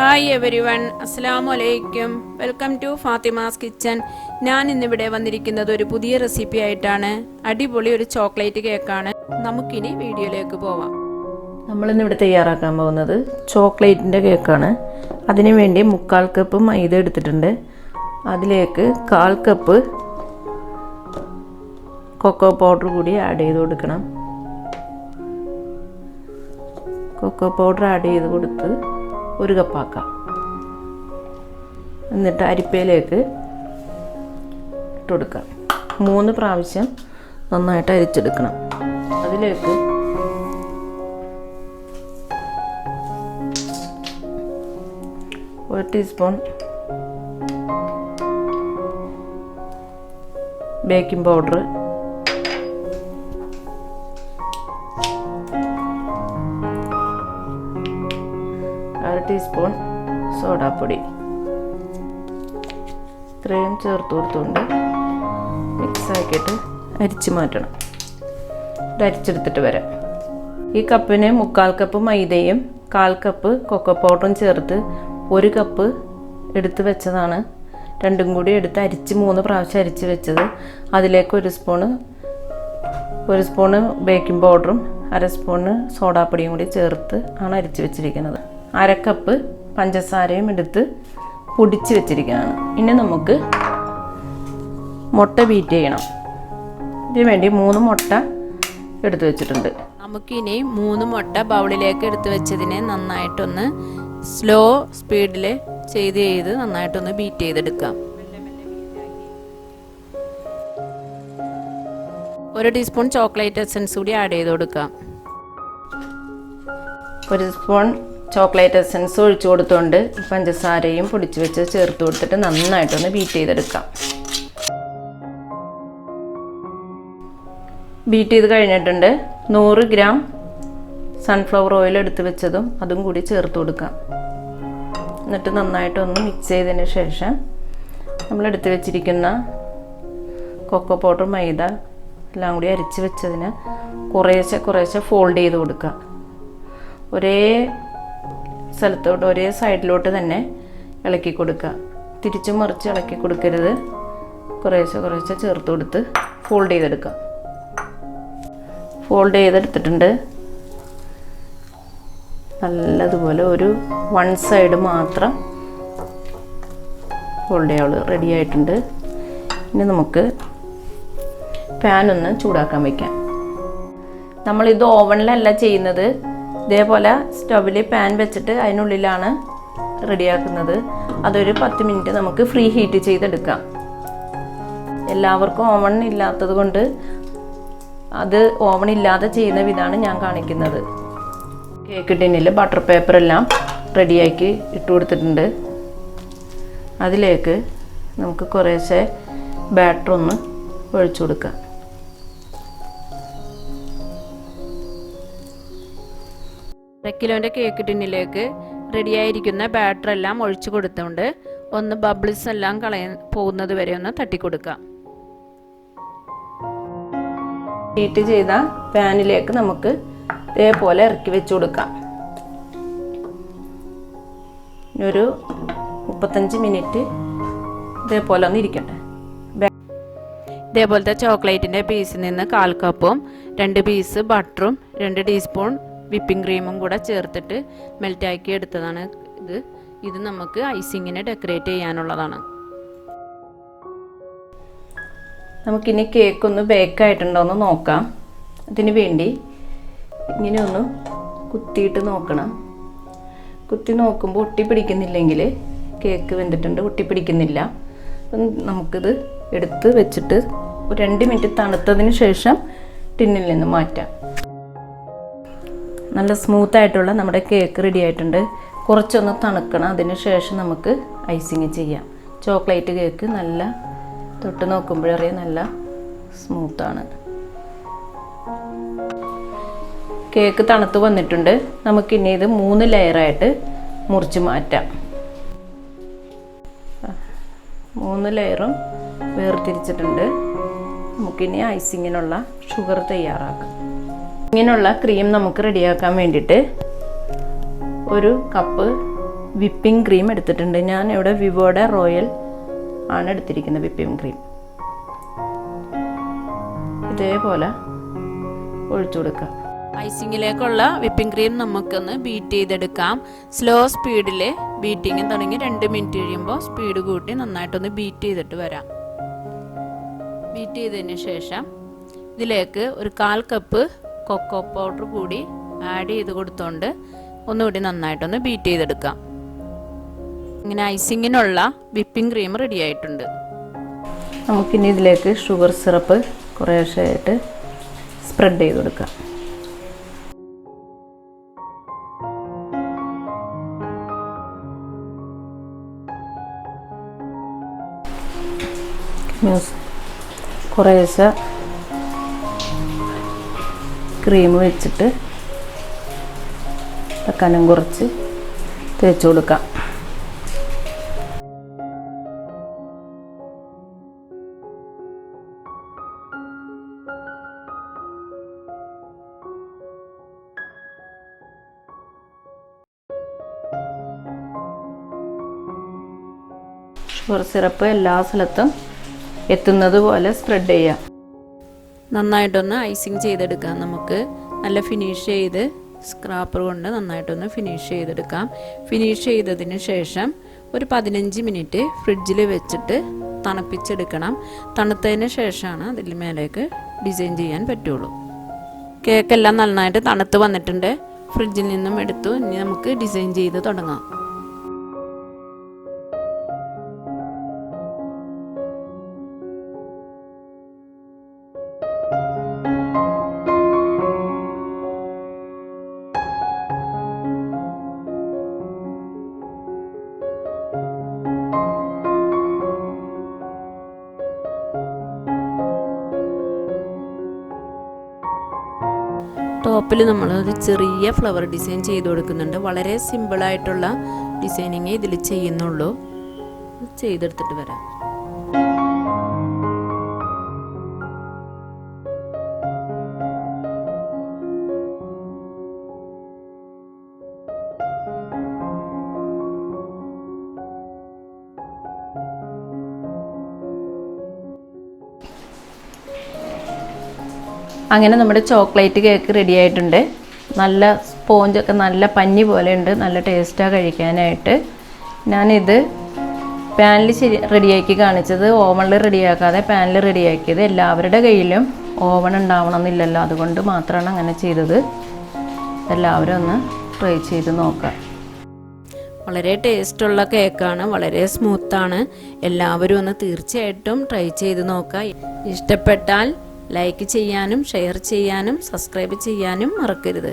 Hi everyone, അസ്സലാമു അലൈക്കും. Welcome to Fathima's kitchen. ഞാൻ ഇന്നിവിടെ വന്നിരിക്കുന്നത് ഒരു പുതിയ റെസിപ്പി ആയിട്ടാണ്. അടിപൊളി ഒരു ചോക്ലേറ്റ് കേക്കാണ്. നമുക്കിനി വീഡിയോയിലേക്ക് പോവാം. നമ്മളിന്നിവിടെ തയ്യാറാക്കാൻ പോകുന്നത് ചോക്ലേറ്റിൻ്റെ കേക്കാണ്. അതിനു വേണ്ടി 3/4 കപ്പ് മൈദ എടുത്തിട്ടുണ്ട്. അതിലേക്ക് 1/4 കപ്പ് കൊക്കോ പൗഡർ കൂടി ആഡ് ചെയ്ത് കൊടുക്കണം. കൊക്കോ പൗഡർ ആഡ് ചെയ്ത് കൊടുത്ത് 1 കപ്പാക്കാം. എന്നിട്ട് അരിപ്പയിലേക്ക് ഇട്ട് കൊടുക്കാം. 3 പ്രാവശ്യം നന്നായിട്ട് അരിച്ചെടുക്കണം. അതിലേക്ക് ഒരു ടീസ്പൂൺ ബേക്കിംഗ് പൗഡർ, 1/2 ടീസ്പൂൺ സോഡാപ്പൊടി ഇത്രയും ചേർത്ത് കൊടുത്തുകൊണ്ട് മിക്സ് ആക്കിയിട്ട് അരിച്ച് മാറ്റണം. ഇത് അരിച്ചെടുത്തിട്ട് വരാം. ഈ കപ്പിന് 3/4 കപ്പ് മൈദയും 1/4 കപ്പ് കൊക്കോ പൗഡറും ചേർത്ത് 1 കപ്പ് എടുത്ത് വെച്ചതാണ്. രണ്ടും കൂടി എടുത്ത് അരിച്ച് 3 പ്രാവശ്യം അരിച്ച് വെച്ചത്. അതിലേക്ക് 1 സ്പൂണ് ബേക്കിംഗ് പൗഡറും 1/2 സ്പൂണ് സോഡാപ്പൊടിയും കൂടി ചേർത്ത് ആണ് അരിച്ച് വെച്ചിരിക്കുന്നത്. 1/2 കപ്പ് പഞ്ചസാരയും എടുത്ത് പൊടിച്ച് വെച്ചിരിക്കുന്നതാണ്. ഇനി നമുക്ക് മുട്ട ബീറ്റ് ചെയ്യണം. ഇതിനു വേണ്ടി 3 മുട്ട എടുത്ത് വെച്ചിട്ടുണ്ട്. നമുക്കിനി 3 മുട്ട ബൗളിലേക്ക് എടുത്ത് വെച്ചതിനെ നന്നായിട്ടൊന്ന് സ്ലോ സ്പീഡിൽ ചെയ്ത് നന്നായിട്ടൊന്ന് ബീറ്റ് ചെയ്തെടുക്കാം. 1 ടീസ്പൂൺ ചോക്ലേറ്റ് എസൻസ് കൂടി ആഡ് ചെയ്ത് കൊടുക്കാം. 1 സ്പൂൺ ചോക്ലേറ്റ് എസൻസ് ഒഴിച്ചു കൊടുത്തുകൊണ്ട് പഞ്ചസാരയും പൊടിച്ച് വെച്ച് ചേർത്ത് കൊടുത്തിട്ട് നന്നായിട്ടൊന്ന് ബീറ്റ് ചെയ്തെടുക്കാം. ബീറ്റ് ചെയ്ത് കഴിഞ്ഞിട്ടുണ്ട്. 100 ഗ്രാം സൺഫ്ലവർ ഓയിൽ എടുത്ത് വെച്ചതും അതും കൂടി ചേർത്ത് കൊടുക്കാം. എന്നിട്ട് നന്നായിട്ടൊന്ന് മിക്സ് ചെയ്തതിന് ശേഷം നമ്മളെടുത്ത് വെച്ചിരിക്കുന്ന കൊക്കോ പൗഡർ, മൈദ എല്ലാം കൂടി അരിച്ച് വെച്ചതിന് കുറേശ്ശെ ഫോൾഡ് ചെയ്ത് കൊടുക്കുക. ഒരേ സ്ഥലത്തോട്ട് ഒരേ സൈഡിലോട്ട് തന്നെ ഇളക്കി കൊടുക്കുക. തിരിച്ചും മറിച്ച് ഇളക്കി കൊടുക്കരുത്. കുറേശ്ശെ ചേർത്ത് കൊടുത്ത് ഫോൾഡ് ചെയ്തെടുക്കുക. ഫോൾഡ് ചെയ്തെടുത്തിട്ടുണ്ട്. നല്ലതുപോലെ ഒരു 1 സൈഡ് മാത്രം ഫോൾഡ് ചെയ്യാവുള്ളൂ. റെഡി ആയിട്ടുണ്ട്. ഇനി നമുക്ക് പാൻ ഒന്ന് ചൂടാക്കാൻ വയ്ക്കാം. നമ്മളിത് ഓവനിലല്ല ചെയ്യുന്നത്. ഇതേപോലെ സ്റ്റൗവിൽ പാൻ വെച്ചിട്ട് അതിനുള്ളിലാണ് റെഡിയാക്കുന്നത്. അതൊരു 10 മിനിറ്റ് നമുക്ക് ഫ്രീ ഹീറ്റ് ചെയ്തെടുക്കാം. എല്ലാവർക്കും ഓവൺ ഇല്ലാത്തത് കൊണ്ട് അത് ഓവൺ ഇല്ലാതെ ചെയ്യുന്ന വിധമാണ് ഞാൻ കാണിക്കുന്നത്. കേക്ക് ടിന്നിൽ ബട്ടർ പേപ്പർ എല്ലാം റെഡിയാക്കി ഇട്ട് കൊടുത്തിട്ടുണ്ട്. അതിലേക്ക് നമുക്ക് കുറേശ്ശെ ബാറ്റർ ഒന്ന് ഒഴിച്ചു കൊടുക്കാം. കിലോൻ്റെ കേക്ക് ടിന്നിലേക്ക് റെഡിയായിരിക്കുന്ന ബാറ്റർ എല്ലാം ഒഴിച്ചു കൊടുത്തുകൊണ്ട് ഒന്ന് ബബിൾസ് എല്ലാം പോകുന്നത് വരെ ഒന്ന് തട്ടിക്കൊടുക്കാം. ഹീറ്റ് ചെയ്ത പാനിലേക്ക് നമുക്ക് ഇതേപോലെ ഇറക്കി വെച്ച് കൊടുക്കാം. ഒരു 35 മിനിറ്റ് ഇതേപോലെ ഒന്ന് ഇരിക്കട്ടെ. ഇതേപോലത്തെ ചോക്ലേറ്റിൻ്റെ പീസിൽ നിന്ന് 1/4 കപ്പും 2 പീസ് ബട്ടറും 2 ടീസ്പൂൺ വിപ്പിംഗ് ക്രീമും കൂടെ ചേർത്തിട്ട് മെൽറ്റാക്കി എടുത്തതാണ് ഇത് നമുക്ക് ഐസിങ്ങിനെ ഡെക്കറേറ്റ് ചെയ്യാനുള്ളതാണ്. നമുക്കിനി കേക്ക് ഒന്ന് ബേക്കായിട്ടുണ്ടോ എന്ന് നോക്കാം. അതിന് വേണ്ടി ഇങ്ങനെ ഒന്ന് കുത്തിയിട്ട് നോക്കണം. കുത്തി നോക്കുമ്പോൾ ഒട്ടിപ്പിടിക്കുന്നില്ലെങ്കിൽ കേക്ക് വെന്തിട്ടുണ്ട്. ഒട്ടിപ്പിടിക്കുന്നില്ല. നമുക്കിത് എടുത്ത് വെച്ചിട്ട് 2 മിനിറ്റ് തണുത്തതിന് ശേഷം ടിന്നിൽ നിന്ന് മാറ്റാം. നല്ല സ്മൂത്തായിട്ടുള്ള നമ്മുടെ കേക്ക് റെഡി ആയിട്ടുണ്ട്. കുറച്ചൊന്ന് തണുക്കണം. അതിന് ശേഷം നമുക്ക് ഐസിങ് ചെയ്യാം. ചോക്ലേറ്റ് കേക്ക് നല്ല തൊട്ട് നോക്കുമ്പോഴറിയാം നല്ല സ്മൂത്താണ്. കേക്ക് തണുത്ത് വന്നിട്ടുണ്ട്. നമുക്കിനി ഇത് 3 ലെയറായിട്ട് മുറിച്ച് മാറ്റാം. 3 ലെയറും വേർതിരിച്ചിട്ടുണ്ട്. നമുക്കിനി ഐസിങ്ങിനുള്ള ഷുഗർ തയ്യാറാക്കാം. ഇങ്ങനെയുള്ള ക്രീം നമുക്ക് റെഡിയാക്കാൻ വേണ്ടിയിട്ട് 1 കപ്പ് വിപ്പിംഗ് ക്രീം എടുത്തിട്ടുണ്ട്. ഞാൻ ഇവിടെ വിവോയുടെ റോയൽ ആണ് എടുത്തിരിക്കുന്നത് വിപ്പിംഗ് ക്രീം. ഇതേപോലെ ഒഴിച്ചു കൊടുക്കുക. ഐസിങ്ങിലേക്കുള്ള വിപ്പിംഗ് ക്രീം നമുക്കൊന്ന് ബീറ്റ് ചെയ്തെടുക്കാം. സ്ലോ സ്പീഡിൽ ബീറ്റിങ് തുടങ്ങി 2 മിനിറ്റ് കഴിയുമ്പോൾ സ്പീഡ് കൂട്ടി നന്നായിട്ടൊന്ന് ബീറ്റ് ചെയ്തിട്ട് വരാം. ബീറ്റ് ചെയ്തതിന് ശേഷം ഇതിലേക്ക് ഒരു 1/4 കപ്പ് കൊക്കോ പൗഡർ കൂടി ആഡ് ചെയ്ത് കൊടുത്തുകൊണ്ട് ഒന്നുകൂടി നന്നായിട്ടൊന്ന് ബീറ്റ് ചെയ്തെടുക്കാം. ഇങ്ങനെ ഐസിങ്ങിനുള്ള വിപ്പിംഗ് ക്രീം റെഡി ആയിട്ടുണ്ട്. നമുക്കിനി ഇതിലേക്ക് ഷുഗർ സിറപ്പ് കുറേശ്ശെയായിട്ട് സ്പ്രെഡ് ചെയ്ത് കൊടുക്കാം. കുറേശ്ശെ ക്രീം വെച്ചിട്ട് കനം കുറച്ച് തേച്ച് കൊടുക്കാം. ഷുഗർ സിറപ്പ് എല്ലാ സ്ഥലത്തും എത്തുന്നത് പോലെ സ്പ്രെഡ് ചെയ്യാം. നന്നായിട്ടൊന്ന് ഐസിങ് ചെയ്തെടുക്കാം. നമുക്ക് നല്ല ഫിനിഷ് ചെയ്ത് സ്ക്രാപ്പർ കൊണ്ട് നന്നായിട്ടൊന്ന് ഫിനിഷ് ചെയ്തെടുക്കാം. ഫിനിഷ് ചെയ്തതിന് ശേഷം ഒരു 15 മിനിറ്റ് ഫ്രിഡ്ജിൽ വെച്ചിട്ട് തണുപ്പിച്ചെടുക്കണം. തണുത്തതിന് ശേഷമാണ് അതിൽ മേലേക്ക് ഡിസൈൻ ചെയ്യാൻ പറ്റുള്ളൂ. കേക്കെല്ലാം നന്നായിട്ട് തണുത്ത് വന്നിട്ടുണ്ട്. ഫ്രിഡ്ജിൽ നിന്നും എടുത്തു. ഇനി നമുക്ക് ഡിസൈൻ ചെയ്ത് തുടങ്ങാം. ടോപ്പിൽ നമ്മൾ ഒരു ചെറിയ ഫ്ലവർ ഡിസൈൻ ചെയ്ത് കൊടുക്കുന്നുണ്ട്. വളരെ സിമ്പിളായിട്ടുള്ള ഡിസൈനിങ് ഇതിൽ ചെയ്യുന്നുള്ളൂ. ചെയ്തെടുത്തിട്ട് വരാം. അങ്ങനെ നമ്മുടെ ചോക്ലേറ്റ് കേക്ക് റെഡി ആയിട്ടുണ്ട്. നല്ല സ്പോഞ്ചൊക്കെ നല്ല പഞ്ഞി പോലെ ഉണ്ട്. നല്ല ടേസ്റ്റാണ് കഴിക്കാനായിട്ട്. ഞാനിത് പാനിൽ റെഡിയാക്കി കാണിച്ചത്, ഓവണിൽ റെഡിയാക്കാതെ പാനിൽ റെഡിയാക്കിയത്. എല്ലാവരുടെ കയ്യിലും ഓവൺ ഉണ്ടാവണം എന്നില്ലല്ലോ, അതുകൊണ്ട് മാത്രമാണ് അങ്ങനെ ചെയ്തത്. എല്ലാവരും ഒന്ന് ട്രൈ ചെയ്ത് നോക്കാം. വളരെ ടേസ്റ്റുള്ള കേക്കാണ്, വളരെ സ്മൂത്താണ്. എല്ലാവരും ഒന്ന് തീർച്ചയായിട്ടും ട്രൈ ചെയ്ത് നോക്കാം. ഇഷ്ടപ്പെട്ടാൽ ലൈക്ക് ചെയ്യാനും ഷെയർ ചെയ്യാനും സബ്സ്ക്രൈബ് ചെയ്യാനും മറക്കരുത്.